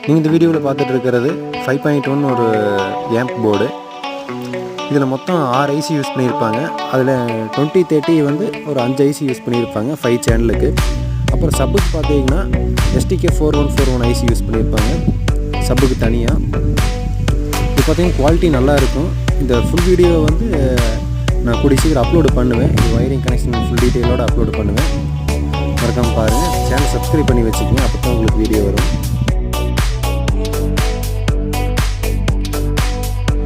நீங்கள் இந்த வீடியோவில் பார்த்துட்டு இருக்கிறது 5.1 ஒரு ஆம்ப் போர்டு. இதில் மொத்தம் 6 ஐசி யூஸ் பண்ணியிருப்பாங்க. அதில் 2030 வந்து ஒரு 5 ஐசி யூஸ் பண்ணியிருப்பாங்க 5 சேனலுக்கு. அப்புறம் சப்புக்கு பார்த்தீங்கன்னா STK4141 ஐசி யூஸ் பண்ணியிருப்பாங்க சப்புக்கு தனியாக. இது பார்த்தீங்கன்னா குவாலிட்டி நல்லாயிருக்கும். இந்த ஃபுல் வீடியோ வந்து நான் கூடிய சீக்கிரம் அப்லோடு பண்ணுவேன். இது ஒயரிங் கனெக்ஷன் ஃபுல் டீட்டெயிலோடு அப்லோடு பண்ணுவேன். மறக்காமல் பாருங்கள். சேனல் சப்ஸ்கிரைப் பண்ணி வச்சுக்கோங்க, அப்போ தான் உங்களுக்கு வீடியோ வரும்.